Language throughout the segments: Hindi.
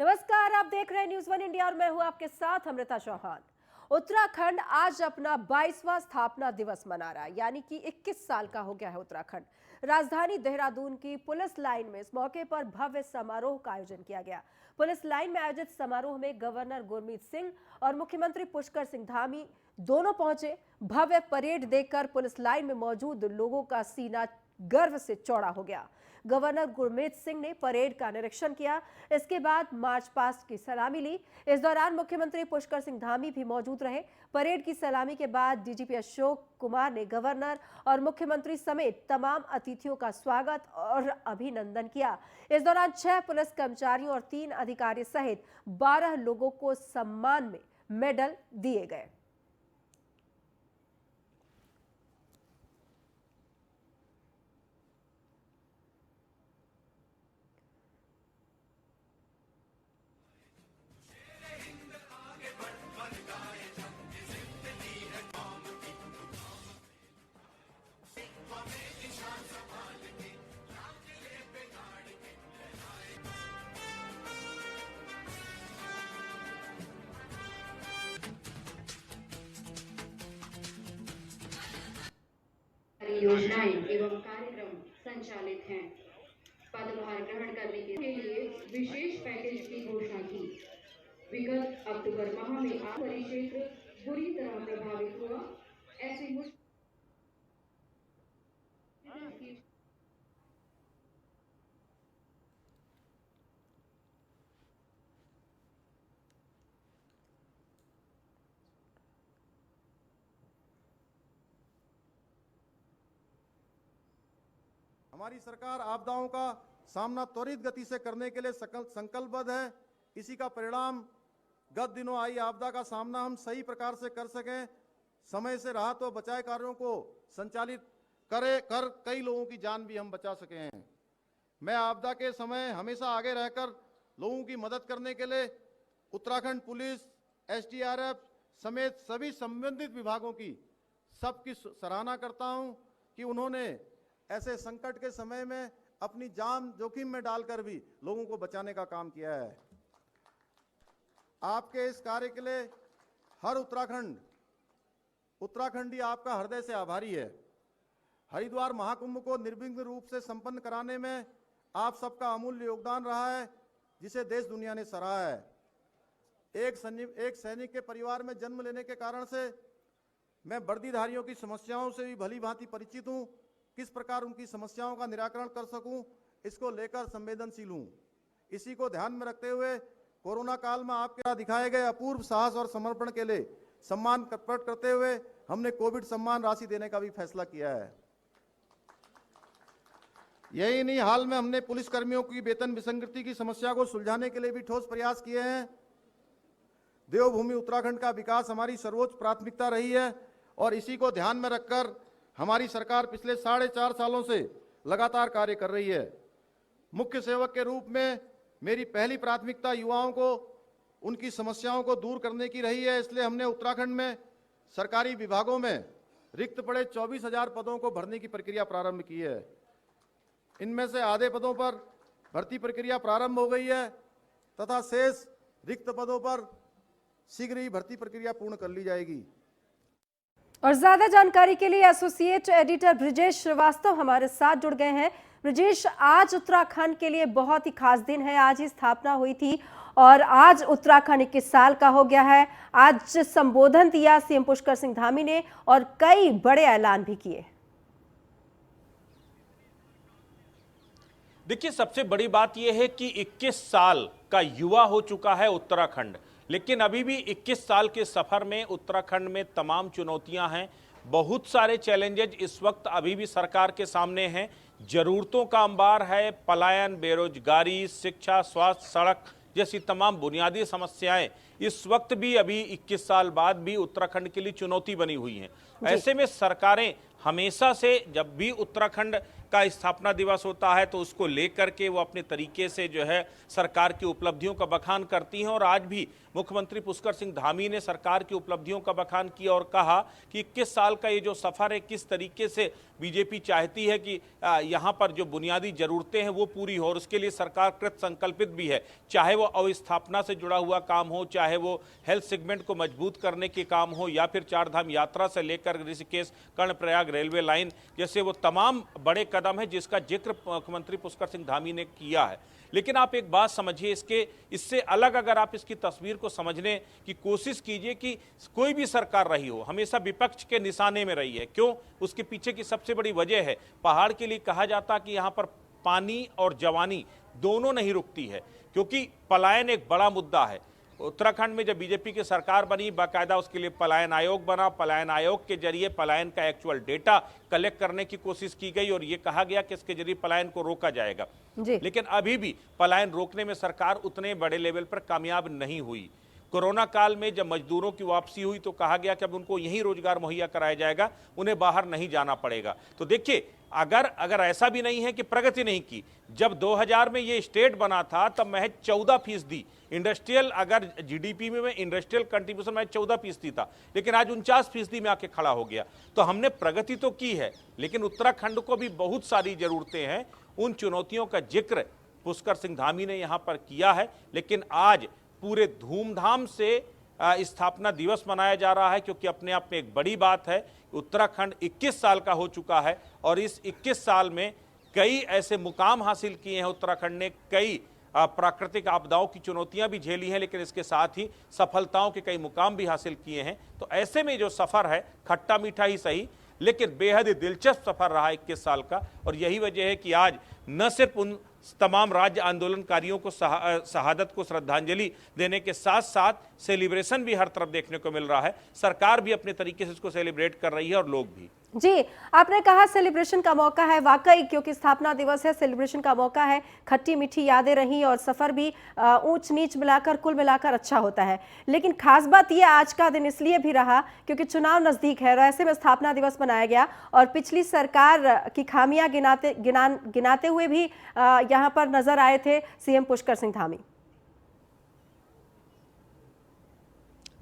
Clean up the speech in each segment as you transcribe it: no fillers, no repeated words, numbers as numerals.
नमस्कार, आप देख रहे हैं न्यूज़ वन इंडिया और मैं हूं आपके साथ अमृता चौहान। उत्तराखंड आज अपना 22वां स्थापना दिवस मना रहा है, यानी कि 21 साल का हो गया है उत्तराखंड। राजधानी देहरादून की पुलिस लाइन में इस मौके पर भव्य समारोह का आयोजन किया गया। पुलिस लाइन में आयोजित समारोह में गवर्नर गुरमीत सिंह और मुख्यमंत्री पुष्कर सिंह धामी दोनों पहुंचे। भव्य परेड देखकर पुलिस लाइन में मौजूद लोगों का सीना गर्व से चौड़ा हो गया। गवर्नर गुरमीत सिंह ने परेड का निरीक्षण किया, इसके बाद मार्च पास्ट की सलामी ली। इस दौरान मुख्यमंत्री पुष्कर सिंह धामी भी मौजूद रहे। परेड की सलामी के बाद डीजीपी अशोक कुमार ने गवर्नर और मुख्यमंत्री समेत तमाम अतिथियों का स्वागत और अभिनंदन किया। इस दौरान 6 पुलिस कर्मचारियों और 3 अधिकारी सहित 12 लोगों को सम्मान में मेडल दिए गए। योजनाएं एवं कार्यक्रम संचालित हैं। पदभार ग्रहण करने के लिए विशेष पैकेज की घोषणा की। विगत अक्टूबर माह में परिक्षेत्र बुरी तरह प्रभावित हुआ। ऐसी हमारी सरकार आपदाओं का सामना त्वरित गति से करने के लिए संकल्पबद्ध है। इसी का परिणाम गत दिनों आई आपदा का सामना हम सही प्रकार से कर सकें, समय से राहत व बचाव कार्यों को संचालित कर कई लोगों की जान भी हम बचा सके हैं। मैं आपदा के समय हमेशा आगे रहकर लोगों की मदद करने के लिए उत्तराखंड पुलिस, एसडीआरएफ समेत सभी संबंधित विभागों की सबकी सराहना करता हूं कि उन्होंने ऐसे संकट के समय में अपनी जान जोखिम में डालकर भी लोगों को बचाने का काम किया है। आपके इस कार्य के लिए हर उत्तराखंडी आपका हृदय से आभारी है। हरिद्वार महाकुंभ को निर्विघ्न रूप से संपन्न कराने में आप सबका अमूल्य योगदान रहा है, जिसे देश दुनिया ने सराहा है। एक सैनिक के परिवार में जन्म लेने के कारण से मैं वर्दीधारियों की समस्याओं से भी भली भांति परिचित हूं। किस प्रकार उनकी समस्याओं का निराकरण कर सकूं, इसको लेकर संवेदनशील हूं। इसी को ध्यान में रखते हुए कोरोना काल में आपके द्वारा दिखाए गए अपूर्व साहस और समर्पण के लिए सम्मान प्रकट करते हुए हमने कोविड सम्मान राशि देने का भी फैसला किया है। यही नहीं, हाल में हमने पुलिस कर्मियों की वेतन विसंगति की समस्या को सुलझाने के लिए भी ठोस प्रयास किए हैं। देवभूमि उत्तराखंड का विकास हमारी सर्वोच्च प्राथमिकता रही है और इसी को ध्यान में रखकर हमारी सरकार पिछले 4.5 सालों से लगातार कार्य कर रही है। मुख्य सेवक के रूप में मेरी पहली प्राथमिकता युवाओं को उनकी समस्याओं को दूर करने की रही है। इसलिए हमने उत्तराखंड में सरकारी विभागों में रिक्त पड़े 24,000 पदों को भरने की प्रक्रिया प्रारंभ की है। इनमें से आधे पदों पर भर्ती प्रक्रिया प्रारंभ हो गई है तथा शेष रिक्त पदों पर शीघ्र ही भर्ती प्रक्रिया पूर्ण कर ली जाएगी। और ज्यादा जानकारी के लिए एसोसिएट एडिटर ब्रिजेश श्रीवास्तव हमारे साथ जुड़ गए हैं। ब्रिजेश, आज उत्तराखंड के लिए बहुत ही खास दिन है। आज ही स्थापना हुई थी और आज उत्तराखंड 21 साल का हो गया है। आज संबोधन दिया सीएम पुष्कर सिंह धामी ने और कई बड़े ऐलान भी किए। देखिए, सबसे बड़ी बात यह है कि 21 साल का युवा हो चुका है उत्तराखंड, लेकिन अभी भी 21 साल के सफर में उत्तराखंड में तमाम चुनौतियां हैं। बहुत सारे चैलेंजेस इस वक्त अभी भी सरकार के सामने हैं। जरूरतों का अंबार है, पलायन, बेरोजगारी, शिक्षा, स्वास्थ्य, सड़क जैसी तमाम बुनियादी समस्याएं इस वक्त भी अभी 21 साल बाद भी उत्तराखंड के लिए चुनौती बनी हुई हैं। ऐसे में सरकारें हमेशा से जब भी उत्तराखंड का स्थापना दिवस होता है तो उसको लेकर के वो अपने तरीके से जो है सरकार की उपलब्धियों का बखान करती हैं। और आज भी मुख्यमंत्री पुष्कर सिंह धामी ने सरकार की उपलब्धियों का बखान किया और कहा कि 21 साल का ये जो सफर है, किस तरीके से बीजेपी चाहती है कि यहाँ पर जो बुनियादी जरूरतें हैं वो पूरी हो, और उसके लिए सरकार कृत संकल्पित भी है। चाहे वो अवस्थापना से जुड़ा हुआ काम हो, चाहे वो हेल्थ सेगमेंट को मजबूत करने के काम हो, या फिर चारधाम यात्रा से लेकर ऋषिकेश कर्णप्रयाग रेलवे लाइन जैसे वो तमाम बड़े कदम है जिसका जिक्र मुख्यमंत्री पुष्कर सिंह धामी ने किया है। लेकिन आप एक बात समझिए, इससे अलग अगर आप इसकी तस्वीर को समझने की कोशिश कीजिए कि कोई भी सरकार रही हो हमेशा विपक्ष के निशाने में रही है। क्यों? उसके पीछे की सबसे बड़ी वजह है, पहाड़ के लिए कहा जाता कि यहाँ पर पानी और जवानी दोनों नहीं रुकती है, क्योंकि पलायन एक बड़ा मुद्दा है। उत्तराखंड में जब बीजेपी की सरकार बनी, बाकायदा उसके लिए पलायन आयोग बना। पलायन आयोग के जरिए पलायन का एक्चुअल डेटा कलेक्ट करने की कोशिश की गई और ये कहा गया कि इसके जरिए पलायन को रोका जाएगा। लेकिन अभी भी पलायन रोकने में सरकार उतने बड़े लेवल पर कामयाब नहीं हुई। कोरोना काल में जब मजदूरों की वापसी हुई तो कहा गया कि अब उनको यहीं रोजगार मुहैया कराया जाएगा, उन्हें बाहर नहीं जाना पड़ेगा। तो देखिए, अगर ऐसा भी नहीं है कि प्रगति नहीं की, जब 2000 में ये स्टेट बना था तब महज 14% इंडस्ट्रियल, अगर जीडीपी में इंडस्ट्रियल कंट्रीब्यूशन महज 14% था, लेकिन आज 49% में आके खड़ा हो गया। तो हमने प्रगति तो की है, लेकिन उत्तराखंड को भी बहुत सारी जरूरतें हैं। उन चुनौतियों का जिक्र पुष्कर सिंह धामी ने यहाँ पर किया है। लेकिन आज पूरे धूमधाम से स्थापना दिवस मनाया जा रहा है, क्योंकि अपने आप में एक बड़ी बात है। उत्तराखंड 21 साल का हो चुका है और इस 21 साल में कई ऐसे मुकाम हासिल किए हैं उत्तराखंड ने, कई प्राकृतिक आपदाओं की चुनौतियां भी झेली हैं, लेकिन इसके साथ ही सफलताओं के कई मुकाम भी हासिल किए हैं। तो ऐसे में जो सफर है, खट्टा मीठा ही सही, लेकिन बेहद ही दिलचस्प सफर रहा 21 साल का। और यही वजह है कि आज न सिर्फ उन तमाम राज्य आंदोलनकारियों को शहादत को श्रद्धांजलि देने के साथ साथ सेलिब्रेशन भी हर तरफ देखने को मिल रहा है। सरकार भी अपने तरीके से इसको सेलिब्रेट कर रही है और लोग भी। जी, आपने कहा सेलिब्रेशन का मौका है, वाकई क्योंकि स्थापना दिवस है, सेलिब्रेशन का मौका है, खट्टी मीठी यादें रही और सफर भी ऊंच नीच मिलाकर कुल मिलाकर अच्छा होता है। लेकिन खास बात यह आज का दिन इसलिए भी रहा क्योंकि चुनाव नजदीक है और ऐसे में स्थापना दिवस मनाया गया और पिछली सरकार की खामियां गिनाते हुए भी यहाँ पर नजर आए थे सीएम पुष्कर सिंह धामी।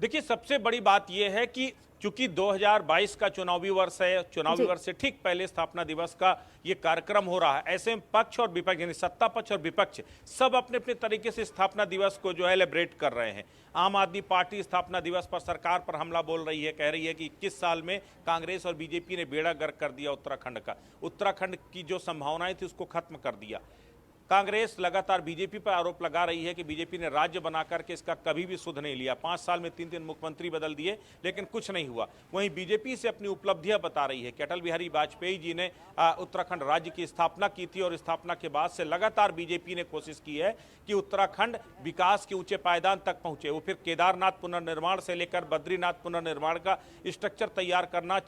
देखिए, सबसे बड़ी बात यह है कि चूंकि 2022 का चुनावी वर्ष है, चुनावी वर्ष से ठीक पहले स्थापना दिवस का ये कार्यक्रम हो रहा है। ऐसे में पक्ष और विपक्ष, यानी सत्ता पक्ष और विपक्ष, सब अपने अपने तरीके से स्थापना दिवस को जो है सेलिब्रेट कर रहे हैं। आम आदमी पार्टी स्थापना दिवस पर सरकार पर हमला बोल रही है, कह रही है कि 21 साल में कांग्रेस और बीजेपी ने बेड़ा गर्क कर दिया उत्तराखंड का, उत्तराखंड की जो संभावनाएं थी उसको खत्म कर दिया। कांग्रेस लगातार बीजेपी पर आरोप लगा रही है कि बीजेपी ने राज्य बना करके इसका कभी भी सुध नहीं लिया। 5 साल में 3 मुख्यमंत्री बदल दिए, लेकिन कुछ नहीं हुआ। वहीं बीजेपी से अपनी उपलब्धियां बता रही है कि अटल बिहारी वाजपेयी जी ने उत्तराखंड राज्य की स्थापना की थी और स्थापना के बाद से लगातार बीजेपी ने कोशिश की है कि उत्तराखंड विकास के ऊंचे पायदान तक पहुंचे। वो फिर केदारनाथ पुनर्निर्माण से लेकर बद्रीनाथ पुनर्निर्माण का स्ट्रक्चर तैयार करना,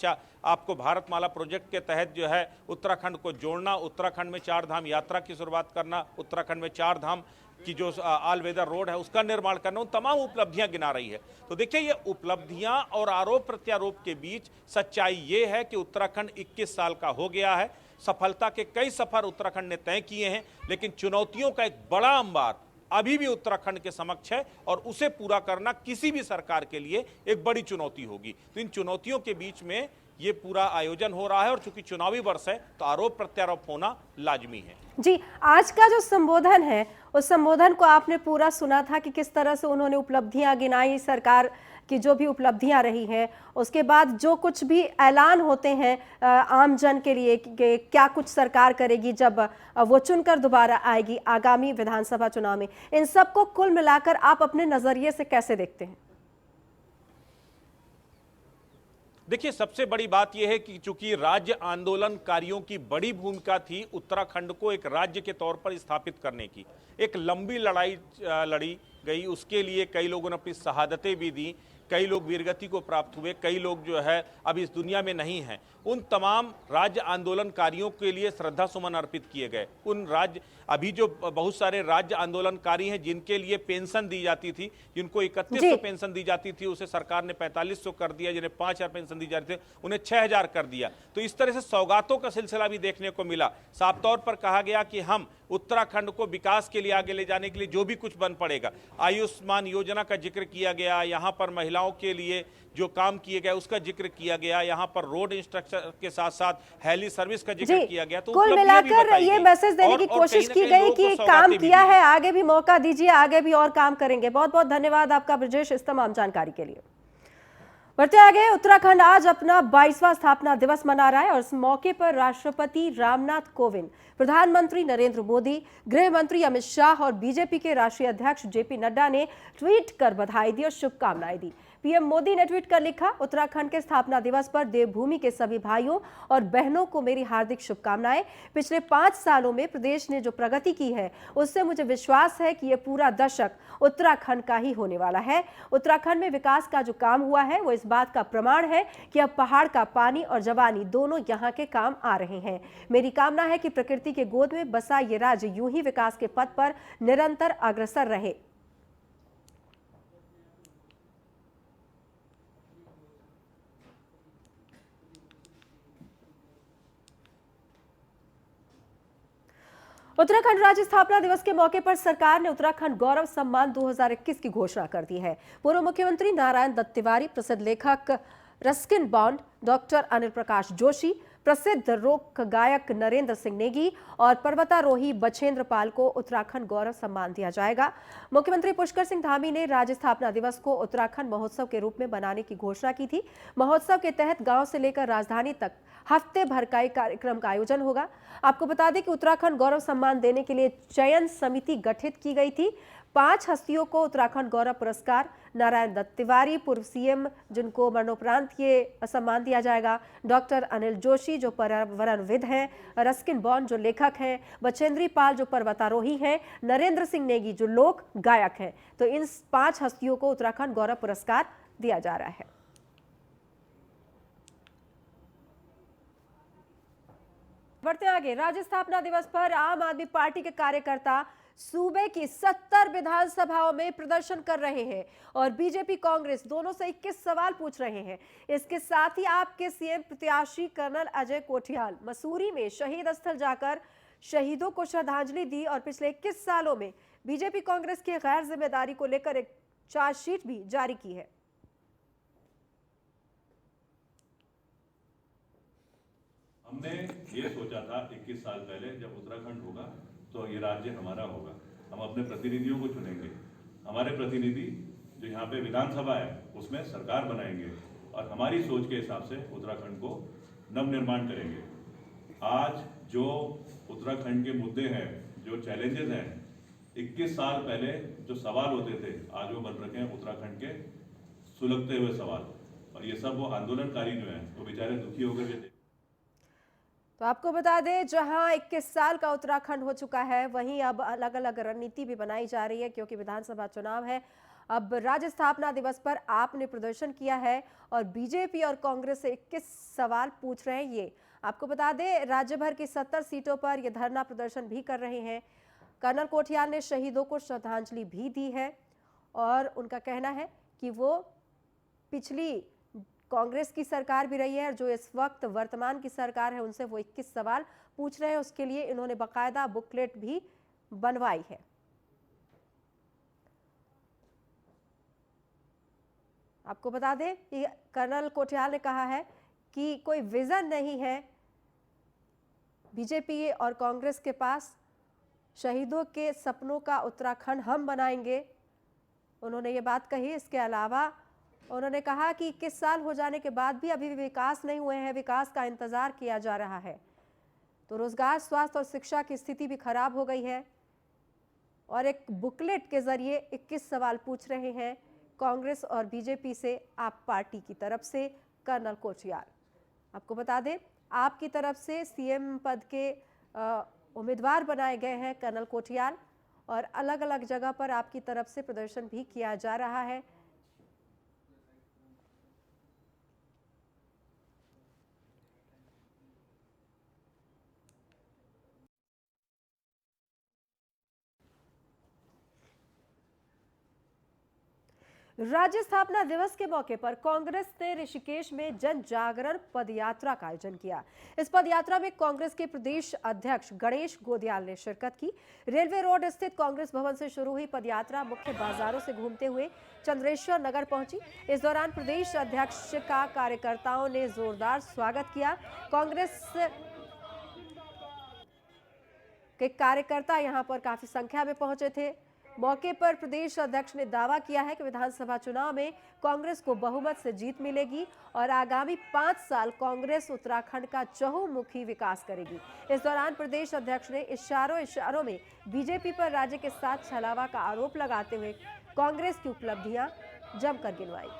आपको भारतमाला प्रोजेक्ट के तहत जो है उत्तराखंड को जोड़ना, उत्तराखंड में 4 धाम यात्रा की शुरुआत करना, उत्तराखंड में 4 धाम की जो ऑल वेदर रोड है उसका निर्माण करना, उन तमाम उपलब्धियां गिना रही है। तो देखिए, ये उपलब्धियां और आरोप प्रत्यारोप के बीच सच्चाई ये है कि उत्तराखंड 21 साल का हो गया है। सफलता के कई सफर उत्तराखंड ने तय किए हैं, लेकिन चुनौतियों का एक बड़ा अंबार अभी भी उत्तराखंड के समक्ष है और उसे पूरा करना किसी भी सरकार के लिए एक बड़ी चुनौती होगी। तो इन चुनौतियों के बीच में ये पूरा आयोजन हो रहा है और चूंकि चुनावी वर्ष है तो आरोप प्रत्यारोप होना लाजमी है। जी, आज का जो संबोधन है उस संबोधन को आपने पूरा सुना था कि किस तरह से उन्होंने उपलब्धियां गिनाई, सरकार की जो भी उपलब्धियां रही हैं, उसके बाद जो कुछ भी ऐलान होते हैं आम जन के लिए कि क्या कुछ सरकार करेगी जब वो चुनकर दोबारा आएगी आगामी विधानसभा चुनाव में, इन सब को कुल मिलाकर आप अपने नजरिए से कैसे देखते हैं? देखिए, सबसे बड़ी बात यह है कि चूंकि राज्य आंदोलनकारियों की बड़ी भूमिका थी उत्तराखंड को एक राज्य के तौर पर स्थापित करने की, एक लंबी लड़ाई लड़ी गई, उसके लिए कई लोगों ने अपनी शहादतें भी दी, कई लोग वीरगति को प्राप्त हुए, कई लोग जो है अब इस दुनिया में नहीं हैं। उन तमाम राज्य आंदोलनकारियों के लिए श्रद्धा सुमन अर्पित किए गए। उन राज्य अभी जो बहुत सारे राज्य आंदोलनकारी हैं जिनके लिए पेंशन दी जाती थी, जिनको जी। 3100 पेंशन दी जाती थी, उसे सरकार ने 4500 कर दिया। जिन्हें 5000 पेंशन दी जाती थी उन्हें 6000 कर दिया। तो इस तरह से सौगातों का सिलसिला भी देखने को मिला। साफ तौर पर कहा गया कि हम उत्तराखंड को विकास के लिए आगे ले जाने के लिए जो भी कुछ बन पड़ेगा, आयुष्मान योजना का जिक्र किया गया, यहां पर महिलाओं के लिए जो काम किए गए उसका जिक्र किया गया, यहां पर रोड इंफ्रास्ट्रक्चर के साथ साथ हेली सर्विस का जिक्र जी, किया गया। तो कुल उपलब्धियां भी मिलाकर बताई ये गई मैसेज देने की और कोशिश कहीं की ना कहीं गई लोगों को कि सौगातें काम भी किया दी है, गई। आगे भी मौका दीजिए, आगे भी और काम करेंगे। बहुत बहुत धन्यवाद आपका ब्रजेश इस तमाम जानकारी के लिए। बढ़ते आगे, उत्तराखंड आज अपना 22वां स्थापना दिवस मना रहा है और इस मौके पर राष्ट्रपति रामनाथ कोविंद, प्रधानमंत्री नरेंद्र मोदी, गृह मंत्री अमित शाह और बीजेपी के राष्ट्रीय अध्यक्ष जेपी नड्डा ने ट्वीट कर बधाई दी और शुभकामनाएं दी। पीएम मोदी ने ट्वीट कर लिखा, उत्तराखंड के स्थापना दिवस पर देवभूमि के सभी भाइयों और बहनों को मेरी हार्दिक शुभकामनाएं। पिछले 5 सालों में प्रदेश ने जो प्रगति की है उससे मुझे विश्वास है कि यह पूरा दशक उत्तराखंड का ही होने वाला है। उत्तराखंड में विकास का जो काम हुआ है वो इस बात का प्रमाण है कि अब पहाड़ का पानी और जवानी दोनों यहाँ के काम आ रहे हैं। मेरी कामना है कि प्रकृति के गोद में बसा ये राज्य यूं ही विकास के पथ पर निरंतर अग्रसर रहे। उत्तराखंड राज्य स्थापना दिवस के मौके पर सरकार ने उत्तराखंड गौरव सम्मान 2021 की घोषणा कर दी है। पूर्व मुख्यमंत्री नारायण दत्त तिवारी, प्रसिद्ध लेखक Ruskin bond, doctor Anil Prakash Joshi, प्रसिद्ध लोक गायक नरेंद्र सिंह नेगी और पर्वतारोही बछेंद्र पाल को उत्तराखंड गौरव सम्मान दिया जाएगा। मुख्यमंत्री पुष्कर सिंह धामी ने राज्य स्थापना दिवस को उत्तराखंड महोत्सव के रूप में बनाने की घोषणा की थी। महोत्सव के तहत गांव से लेकर राजधानी तक हफ्ते भर का एक कार्यक्रम का आयोजन होगा। आपको बता दें कि उत्तराखंड गौरव सम्मान देने के लिए चयन समिति गठित की गई थी। 5 हस्तियों को उत्तराखंड गौरव पुरस्कार, नारायण दत्त तिवारी पूर्व सीएम जिनको मरणोपरांत ये सम्मान दिया जाएगा, डॉक्टर अनिल जोशी जो पर्यावरणविद हैं, रस्किन बॉन्ड जो लेखक हैं, बछेंद्री पाल जो पर्वतारोही हैं, नरेंद्र सिंह नेगी जो लोक गायक हैं। तो इन 5 हस्तियों को उत्तराखंड गौरव पुरस्कार दिया जा रहा है। बढ़ते आगे, राज्य स्थापना दिवस पर आम आदमी पार्टी के कार्यकर्ता सूबे की 70 विधानसभाओं में प्रदर्शन कर रहे हैं और बीजेपी कांग्रेस दोनों से 21 सवाल पूछ रहे हैं। इसके साथ ही आपके सीएम प्रत्याशी कर्नल अजय कोठियाल मसूरी में शहीद स्थल जाकर शहीदों को श्रद्धांजलि दी और पिछले 21 सालों में बीजेपी कांग्रेस की गैर जिम्मेदारी को लेकर एक चार्जशीट भी जारी की है। हमने ये सोचा था 21 साल पहले जब उत्तराखंड होगा तो ये राज्य हमारा होगा, हम अपने प्रतिनिधियों को चुनेंगे, हमारे प्रतिनिधि जो यहाँ पे विधानसभा है उसमें सरकार बनाएंगे और हमारी सोच के हिसाब से उत्तराखंड को नवनिर्माण करेंगे। आज जो उत्तराखंड के मुद्दे हैं, जो चैलेंजेस हैं, 21 साल पहले जो सवाल होते थे आज वो बन रखे हैं उत्तराखंड के सुलगते हुए सवाल, और ये सब वो आंदोलनकारी जो हैं वो बेचारे दुखी होकर के। तो आपको बता दें, जहां 21 साल का उत्तराखंड हो चुका है वहीं अब अलग अलग रणनीति भी बनाई जा रही है क्योंकि विधानसभा चुनाव है। अब राज्य स्थापना दिवस पर आपने प्रदर्शन किया है और बीजेपी और कांग्रेस से 21 सवाल पूछ रहे हैं। ये आपको बता दें, राज्य भर की 70 सीटों पर ये धरना प्रदर्शन भी कर रहे हैं। कर्नल कोठियाल ने शहीदों को श्रद्धांजलि भी दी है और उनका कहना है कि वो पिछली कांग्रेस की सरकार भी रही है और जो इस वक्त वर्तमान की सरकार है उनसे वो 21 सवाल पूछ रहे हैं। उसके लिए इन्होंने बाकायदा बुकलेट भी बनवाई है। आपको बता दें कि कर्नल कोठियाल ने कहा है कि कोई विजन नहीं है बीजेपी और कांग्रेस के पास, शहीदों के सपनों का उत्तराखंड हम बनाएंगे, उन्होंने ये बात कही। इसके अलावा उन्होंने कहा कि 21 साल हो जाने के बाद भी अभी विकास नहीं हुए हैं, विकास का इंतजार किया जा रहा है। तो रोजगार, स्वास्थ्य और शिक्षा की स्थिति भी खराब हो गई है और एक बुकलेट के जरिए 21 सवाल पूछ रहे हैं कांग्रेस और बीजेपी से आप पार्टी की तरफ से कर्नल कोठियाल। आपको बता दें, आपकी तरफ से सीएम पद के उम्मीदवार बनाए गए हैं कर्नल कोठियाल और अलग अलग जगह पर आपकी तरफ से प्रदर्शन भी किया जा रहा है। राज्य स्थापना दिवस के मौके पर कांग्रेस ने ऋषिकेश में जन जागरण पदयात्रा का आयोजन किया। इस पदयात्रा में कांग्रेस के प्रदेश अध्यक्ष गणेश गोदियाल ने शिरकत की। रेलवे रोड स्थित कांग्रेस भवन से शुरू हुई पदयात्रा मुख्य बाजारों से घूमते हुए चंद्रेश्वर नगर पहुंची। इस दौरान प्रदेश अध्यक्ष का कार्यकर्ताओं ने जोरदार स्वागत किया। कांग्रेस के कार्यकर्ता यहां पर काफी संख्या में पहुंचे थे। मौके पर प्रदेश अध्यक्ष ने दावा किया है कि विधानसभा चुनाव में कांग्रेस को बहुमत से जीत मिलेगी और आगामी 5 साल कांग्रेस उत्तराखंड का चहुमुखी विकास करेगी। इस दौरान प्रदेश अध्यक्ष ने इशारों में बीजेपी पर राज्य के साथ छलावा का आरोप लगाते हुए कांग्रेस की उपलब्धियां जमकर गिनवाई।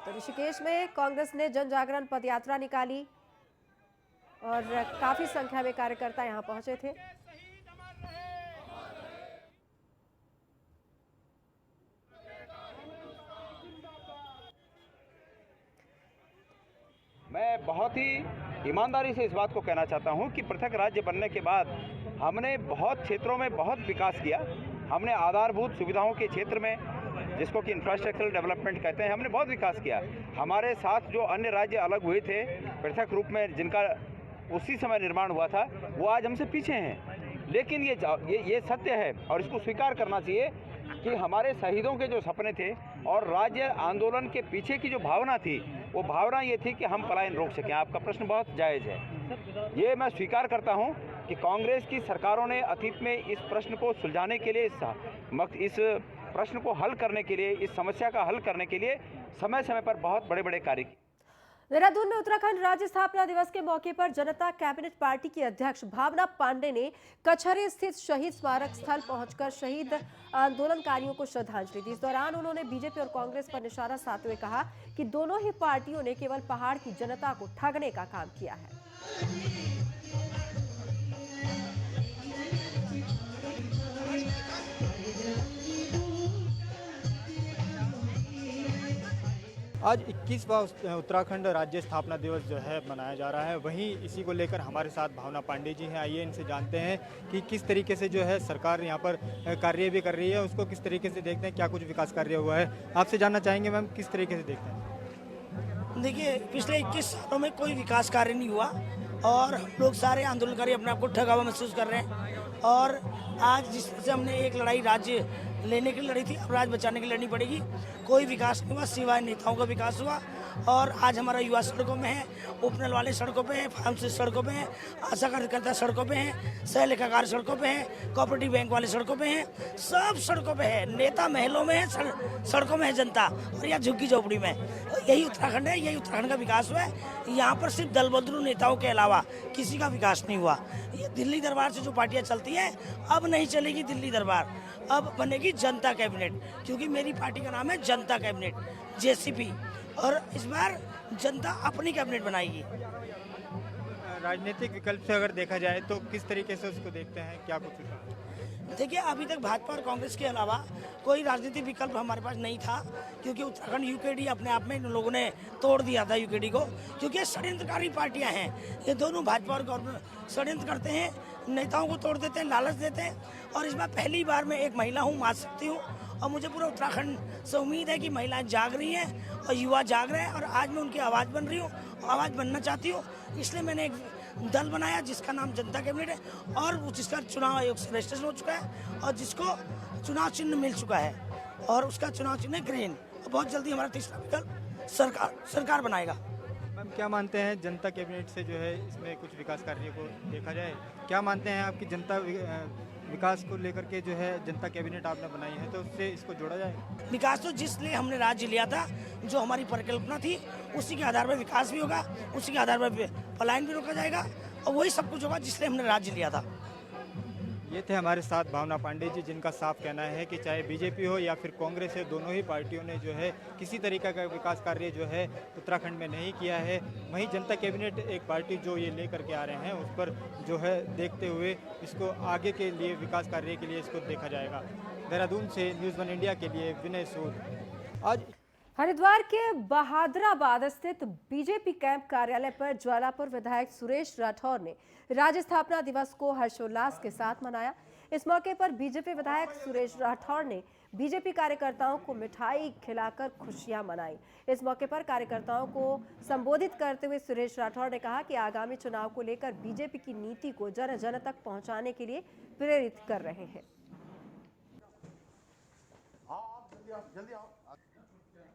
तो ऋषिकेश में कांग्रेस ने जन जागरण पदयात्रा निकाली और काफी संख्या में कार्यकर्ता यहां पहुंचे थे। मैं बहुत ही ईमानदारी से इस बात को कहना चाहता हूं कि पृथक राज्य बनने के बाद हमने बहुत क्षेत्रों में बहुत विकास किया। हमने आधारभूत सुविधाओं के क्षेत्र में, जिसको कि इंफ्रास्ट्रक्चरल डेवलपमेंट कहते हैं, हमने बहुत विकास किया। हमारे साथ जो अन्य राज्य अलग हुए थे पृथक रूप में, जिनका उसी समय निर्माण हुआ था, वो आज हमसे पीछे हैं। लेकिन ये सत्य है और इसको स्वीकार करना चाहिए कि हमारे शहीदों के जो सपने थे और राज्य आंदोलन के पीछे की जो भावना थी, वो भावना ये थी कि हम पलायन रोक सकें। आपका प्रश्न बहुत जायज़ है। ये मैं स्वीकार करता हूँ कि कांग्रेस की सरकारों ने अतीत में इस प्रश्न को सुलझाने के लिए, इस प्रश्न को हल करने के लिए, इस समस्या का हल करने के लिए समय समय पर बहुत बड़े बड़े कार्य किए। देहरादून में उत्तराखंड राज्य स्थापना दिवस के मौके पर जनता कैबिनेट पार्टी की अध्यक्ष भावना पांडे ने कचहरी स्थित शहीद स्मारक स्थल पहुंचकर शहीद आंदोलनकारियों को श्रद्धांजलि दी। इस दौरान उन्होंने बीजेपी और कांग्रेस पर निशाना साधते हुए कहा कि दोनों ही पार्टियों ने केवल पहाड़ की जनता को ठगने का काम किया है। आज 21वां उत्तराखंड राज्य स्थापना दिवस जो है मनाया जा रहा है। वहीं इसी को लेकर हमारे साथ भावना पांडे जी हैं। आइए इनसे जानते हैं कि किस तरीके से जो है सरकार यहाँ पर कार्य भी कर रही है, उसको किस तरीके से देखते हैं, क्या कुछ विकास कार्य हुआ है। आपसे जानना चाहेंगे मैम, किस तरीके से देखते हैं? देखिए, पिछले 21 सालों में कोई विकास कार्य नहीं हुआ और हम लोग सारे आंदोलनकारी अपने आप को ठगा हुआ महसूस कर रहे हैं। और आज जिस तरह से हमने एक लड़ाई राज्य लेने की लड़ी थी, अब राज्य बचाने की लड़नी पड़ेगी। कोई विकास नहीं हुआ, सिवाय नेताओं का विकास हुआ। और आज हमारा युवा सड़कों में है, उपनल वाले सड़कों पे हैं, फार्मासिस्ट सड़कों पे हैं, आशा कार्यकर्ता सड़कों पे हैं, सह लेखाकार सड़कों पे हैं, कोऑपरेटिव बैंक वाले सड़कों पे हैं, सब सड़कों पे है। नेता महलों में है, सड़कों में है जनता, और यहाँ झुग्गी झोपड़ी में। यही उत्तराखंड है, यही उत्तराखंड का विकास हुआ है। यहाँ पर सिर्फ दल बदलू नेताओं के अलावा किसी का विकास नहीं हुआ। ये दिल्ली दरबार से जो पार्टियाँ चलती हैं, अब नहीं चलेगी दिल्ली दरबार, अब बनेगी जनता कैबिनेट, क्योंकि मेरी पार्टी का नाम है जनता कैबिनेट, जेसीपी। और इस बार जनता अपनी कैबिनेट बनाएगी। राजनीतिक विकल्प से अगर देखा जाए तो किस तरीके से उसको देखते हैं, क्या कुछ? देखिए, अभी तक भाजपा और कांग्रेस के अलावा कोई राजनीतिक विकल्प हमारे पास नहीं था, क्योंकि उत्तराखंड यूकेडी अपने आप में इन लोगों ने तोड़ दिया था यूकेडी को, क्योंकि ये षड्यंत्रकारी पार्टियां हैं। ये दोनों भाजपा और कांग्रेस षड्यंत्र करते हैं, नेताओं को तोड़ देते हैं, लालच देते हैं। और इस बार पहली बार मैं एक महिला हूँ, मात सकती हूँ, और मुझे पूरा उत्तराखंड से उम्मीद है कि महिलाएं जाग रही हैं और युवा जाग रहे हैं, और आज मैं उनकी आवाज़ बन रही हूँ, आवाज़ बनना चाहती हूँ। इसलिए मैंने एक दल बनाया जिसका नाम जनता कैबिनेट है, और जिसका चुनाव आयोग से रजिस्ट्रेशन हो चुका है, और जिसको चुनाव चिन्ह मिल चुका है, और उसका चुनाव चिन्ह है ग्रीन। और बहुत जल्दी हमारा तीसरा विकल्प सरकार बनाएगा। मैम, क्या मानते हैं जनता कैबिनेट से जो है इसमें कुछ विकास कार्य को देखा जाए? क्या मानते हैं आपकी जनता विकास को लेकर के जो है जनता कैबिनेट आपने बनाई है, तो उससे इसको जोड़ा जाए? विकास तो जिसलिए हमने राज्य लिया था, जो हमारी परिकल्पना थी, उसी के आधार पर विकास भी होगा, उसी के आधार पर पलायन भी रोका जाएगा, और वही सब कुछ होगा जिसलिए हमने राज्य लिया था। ये थे हमारे साथ भावना पांडे जी, जिनका साफ कहना है कि चाहे बीजेपी हो या फिर कांग्रेस है, दोनों ही पार्टियों ने जो है किसी तरीके का विकास कार्य जो है उत्तराखंड में नहीं किया है। वहीं जनता कैबिनेट एक पार्टी जो ये लेकर के आ रहे हैं, उस पर जो है देखते हुए इसको आगे के लिए विकास कार्य के लिए इसको देखा जाएगा। देहरादून से न्यूज़ 1 इंडिया के लिए विनय सूद। आज हरिद्वार के बहादुराबाद स्थित बीजेपी कैंप कार्यालय पर ज्वालापुर विधायक सुरेश राठौर ने राज्य स्थापना दिवस को हर्षोल्लास के साथ मनाया। इस मौके पर बीजेपी विधायक सुरेश राठौर ने बीजेपी कार्यकर्ताओं को मिठाई खिलाकर खुशियां मनाई। इस मौके पर कार्यकर्ताओं को संबोधित करते हुए सुरेश राठौर ने कहा कि आगामी चुनाव को लेकर बीजेपी की नीति को जन जन तक पहुंचाने के लिए प्रेरित कर रहे हैं।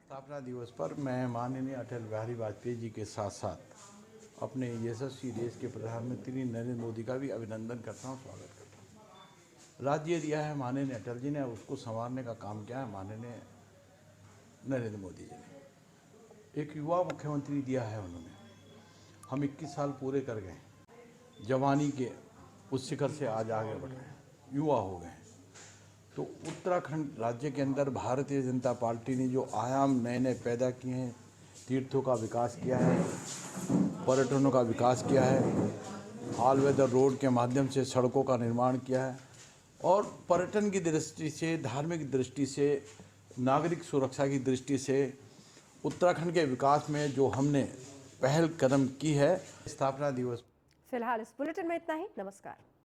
स्थापना दिवस पर मैं माननीय अटल बिहारी वाजपेयी जी के साथ साथ अपने यशस्वी देश के प्रधानमंत्री नरेंद्र मोदी का भी अभिनंदन करता हूँ, स्वागत करता हूँ। राज्य दिया है माननीय अटल जी ने, उसको संवारने का काम किया है माननीय नरेंद्र मोदी जी ने। एक युवा मुख्यमंत्री दिया है उन्होंने। हम 21 साल पूरे कर गए, जवानी के उस शिखर से आज आगे बढ़ रहे हैं, युवा हो गए। तो उत्तराखंड राज्य के अंदर भारतीय जनता पार्टी ने जो आयाम नए नए पैदा किए हैं, तीर्थों का विकास किया है, पर्यटनों का विकास किया है, ऑल वेदर रोड के माध्यम से सड़कों का निर्माण किया है और पर्यटन की दृष्टि से, धार्मिक दृष्टि से, नागरिक सुरक्षा की दृष्टि से उत्तराखंड के विकास में जो हमने पहल कदम की है। स्थापना दिवस फिलहाल इस बुलेटिन में इतना ही। नमस्कार।